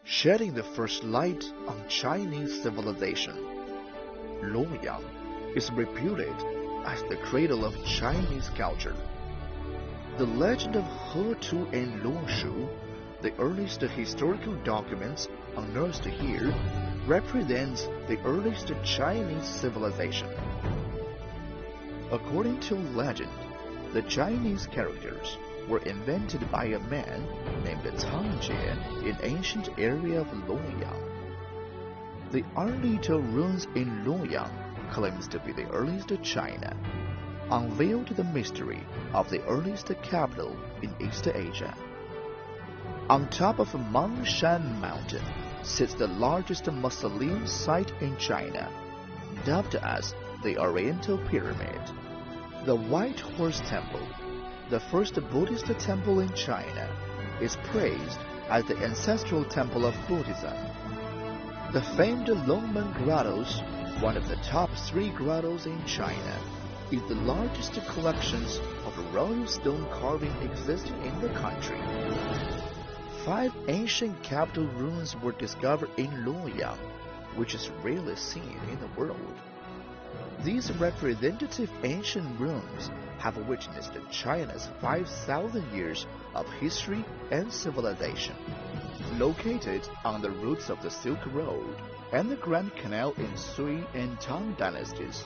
shedding the first light on Chinese civilization. Luoyang is reputed as the cradle of Chinese culture. The legend of He Tu and Luoshu, the earliest historical documents unearthed here, represents the earliest Chinese civilization. According to legend, the Chinese characters were invented by a man named Tang Jie in ancient area of Luoyang. The Arlito ruins in Luoyang claims to be the earliest China, unveiled the mystery of the earliest capital in East Asia. On top of Mangshan Mountain sits the largest mausoleum site in China, dubbed as the Oriental Pyramid. The White Horse Temple, the first Buddhist temple in China, is praised as the ancestral temple of Buddhism. The famed Longmen Grottos, one of the top 3 grottos in China, is the largest collections of royal stone carving existing in the country. 5 ancient capital ruins were discovered in Luoyang, which is rarely seen in the world. These representative ancient ruins have witnessed China's 5,000 years of history and civilization. Located on the routes of the Silk Road and the Grand Canal in Sui and Tang dynasties,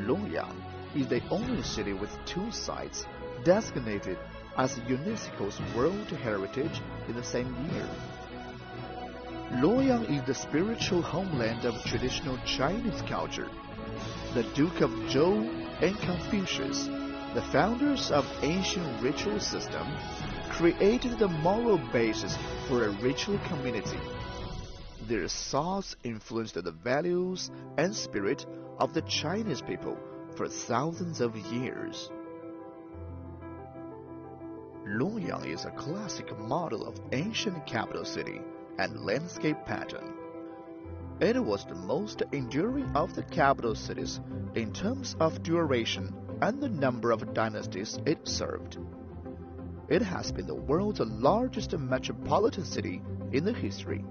Luoyang is the only city with 2 sites designated as UNESCO's World Heritage in the same year. Luoyang is the spiritual homeland of traditional Chinese culture. The Duke of Zhou and Confucius, the founders of ancient ritual system, created the moral basis for a ritual community. Their thoughts influenced the values and spirit of the Chinese people for thousands of years. Luoyang is a classic model of ancient capital city and landscape pattern. It was the most enduring of the capital cities in terms of duration and the number of dynasties it served. It has been the world's largest metropolitan city in the history.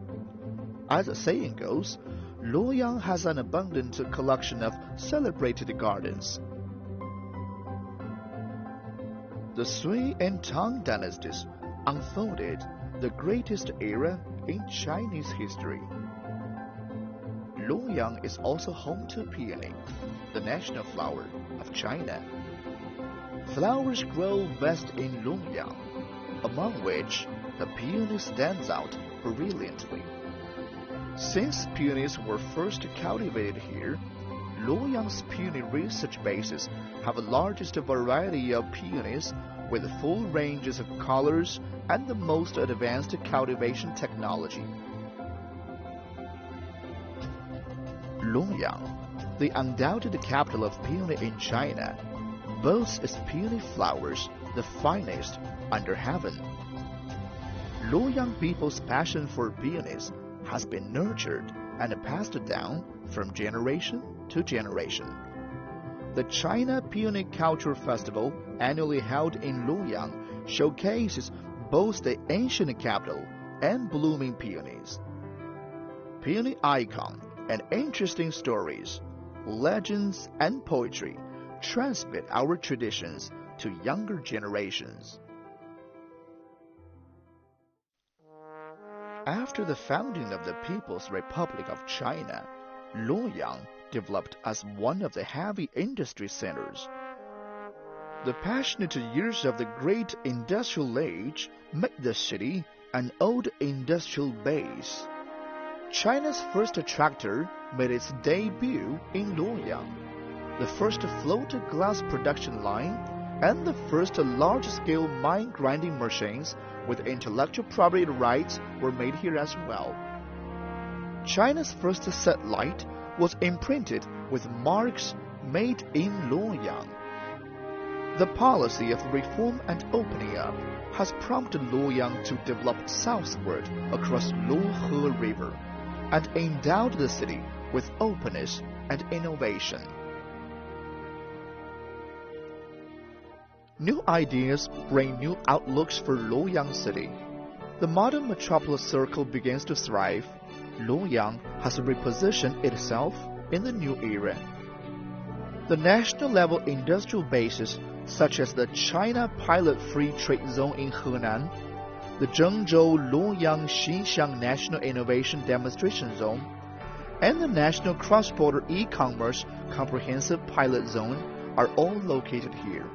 As the saying goes, Luoyang has an abundant collection of celebrated gardens. The Sui and Tang dynasties unfolded the greatest era in Chinese history. Luoyang is also home to peony, the national flower of China. Flowers grow best in Luoyang, among which the peony stands out brilliantly. Since peonies were first cultivated here, Luoyang's peony research bases have the largest variety of peonies with full ranges of colors and the most advanced cultivation technology. Luoyang, the undoubted capital of peony in China, boasts its peony flowers the finest under heaven. Luoyang people's passion for peonies has been nurtured and passed down from generation to generation. The China Peony Culture Festival, annually held in Luoyang, showcases both the ancient capital and blooming peonies. Peony icon and interesting stories, legends, and poetry transmit our traditions to younger generations. After the founding of the People's Republic of China, Luoyang developed as one of the heavy industry centers. The passionate years of the great industrial age made the city an old industrial base. China's first tractor made its debut in Luoyang. The first floated glass production line and the first large-scale mine grinding machines with intellectual property rights were made here as well. China's first satellite was imprinted with marks made in Luoyang. The policy of reform and opening up has prompted Luoyang to develop southward across Luohe River and endowed the city with openness and innovation. New ideas bring new outlooks for Luoyang City. the modern metropolis circle begins to thrive, Luoyang has repositioned itself in the new era. The national-level industrial bases such as the China Pilot Free Trade Zone in Henan, the Zhengzhou Luoyang Xinxiang National Innovation Demonstration Zone, and the National Cross-Border E-Commerce Comprehensive Pilot Zone are all located here.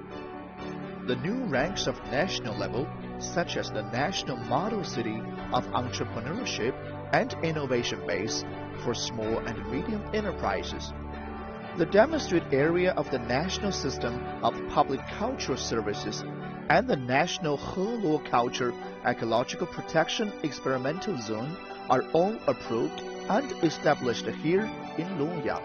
The new ranks of national level, such as the National Model City of Entrepreneurship and Innovation Base for small and medium enterprises, the demonstrate area of the National System of Public Cultural Services, and the National Heluo Culture Ecological Protection Experimental Zone are all approved and established here in Luoyang.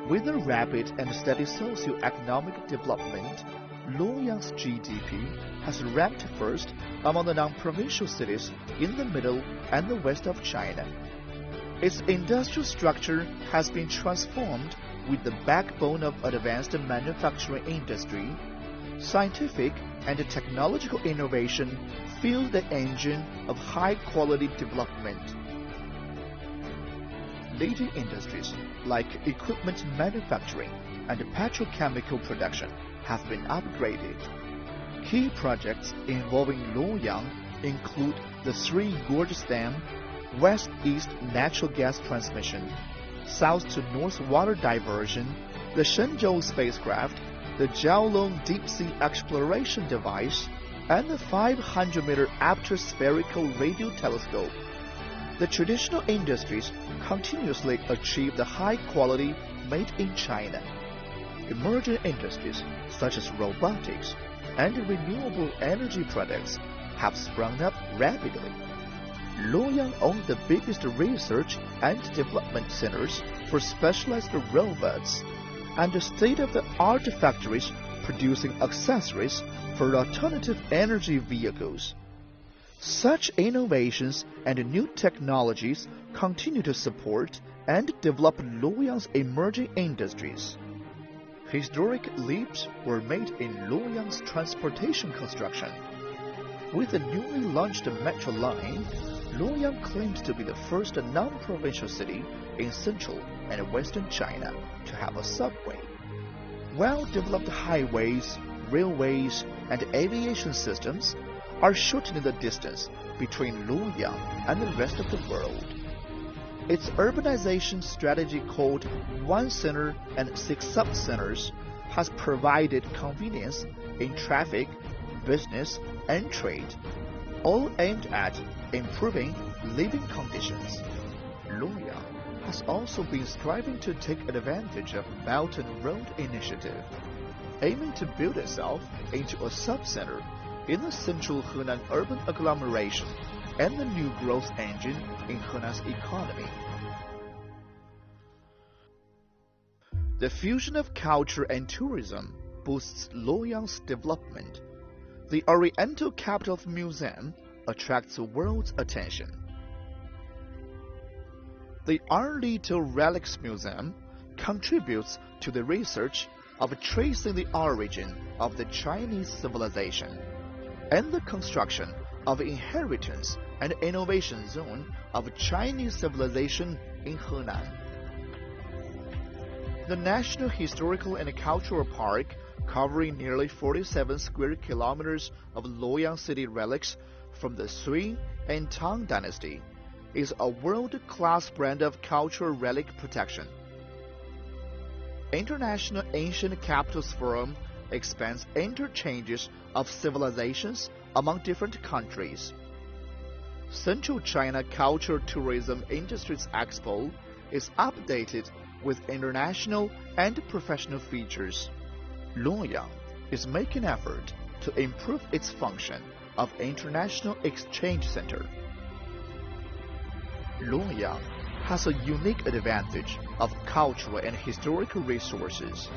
With a rapid and steady socio-economic development, Luoyang's GDP has ranked first among the non-provincial cities in the middle and the west of China. Its industrial structure has been transformed with the backbone of advanced manufacturing industry. Scientific and technological innovation fuel the engine of high-quality development. Leading industries like equipment manufacturing and petrochemical production have been upgraded. Key projects involving Luoyang include the Three Gorges Dam, west-east natural gas transmission, south-to-north water diversion, the Shenzhou spacecraft, the Jiaolong deep-sea exploration device, and the 500-meter aperture spherical radio telescope. The traditional industries continuously achieve the high quality made in China. Emerging industries such as robotics and renewable energy products have sprung up rapidly. Luoyang owns the biggest research and development centers for specialized robots and state-of-the-art factories producing accessories for alternative energy vehicles. Such innovations and new technologies continue to support and develop Luoyang's emerging industries. Historic leaps were made in Luoyang's transportation construction. With the newly launched metro line, Luoyang claims to be the first non-provincial city in central and western China to have a subway. Well-developed highways, railways, and aviation systems are shortening the distance between Luoyang and the rest of the world. Its urbanization strategy called One Center and Six Sub-Centers has provided convenience in traffic, business, and trade, all aimed at improving living conditions. Luoyang has also been striving to take advantage of Belt and Road Initiative, aiming to build itself into a sub-center in the central Henan urban agglomeration and the new growth engine in Henan's economy. The fusion of culture and tourism boosts Luoyang's development. The Oriental Capital of Museum attracts the world's attention. The Arlito Relics Museum contributes to the research of tracing the origin of the Chinese civilization and the construction of Inheritance and Innovation Zone of Chinese civilization in Henan. The National Historical and Cultural Park, covering nearly 47 square kilometers of Luoyang City relics from the Sui and Tang dynasty, is a world-class brand of cultural relic protection. International Ancient Capitals Forum expands interchanges of civilizations among different countries. Central China Cultural Tourism Industries Expo is updated with international and professional features. Luoyang is making effort to improve its function of international exchange center. Luoyang has a unique advantage of cultural and historical resources.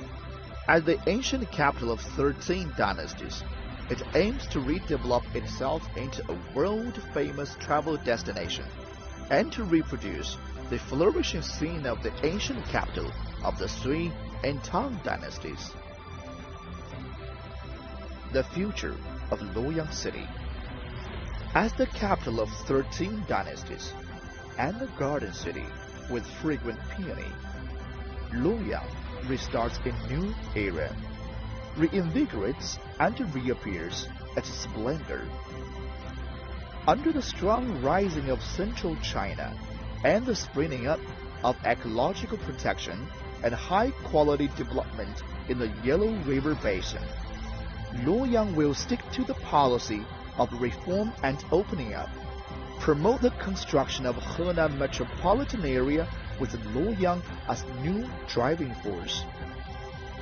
As the ancient capital of 13 dynasties, it aims to redevelop itself into a world-famous travel destination and to reproduce the flourishing scene of the ancient capital of the Sui and Tang dynasties. The future of Luoyang City. As the capital of 13 dynasties and the garden city with fragrant peony, Luoyang restarts a new era, reinvigorates and reappears its splendor. Under the strong rising of central China and the springing up of ecological protection and high-quality development in the Yellow River Basin, Luoyang will stick to the policy of reform and opening up, promote the construction of Henan metropolitan area with Luoyang as new driving force,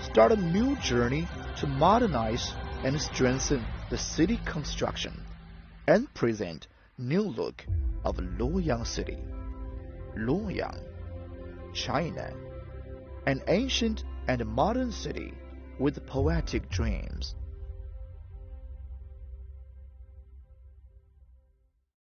start a new journey to modernize and strengthen the city construction, and present new look of Luoyang City. Luoyang, China, an ancient and modern city with poetic dreams.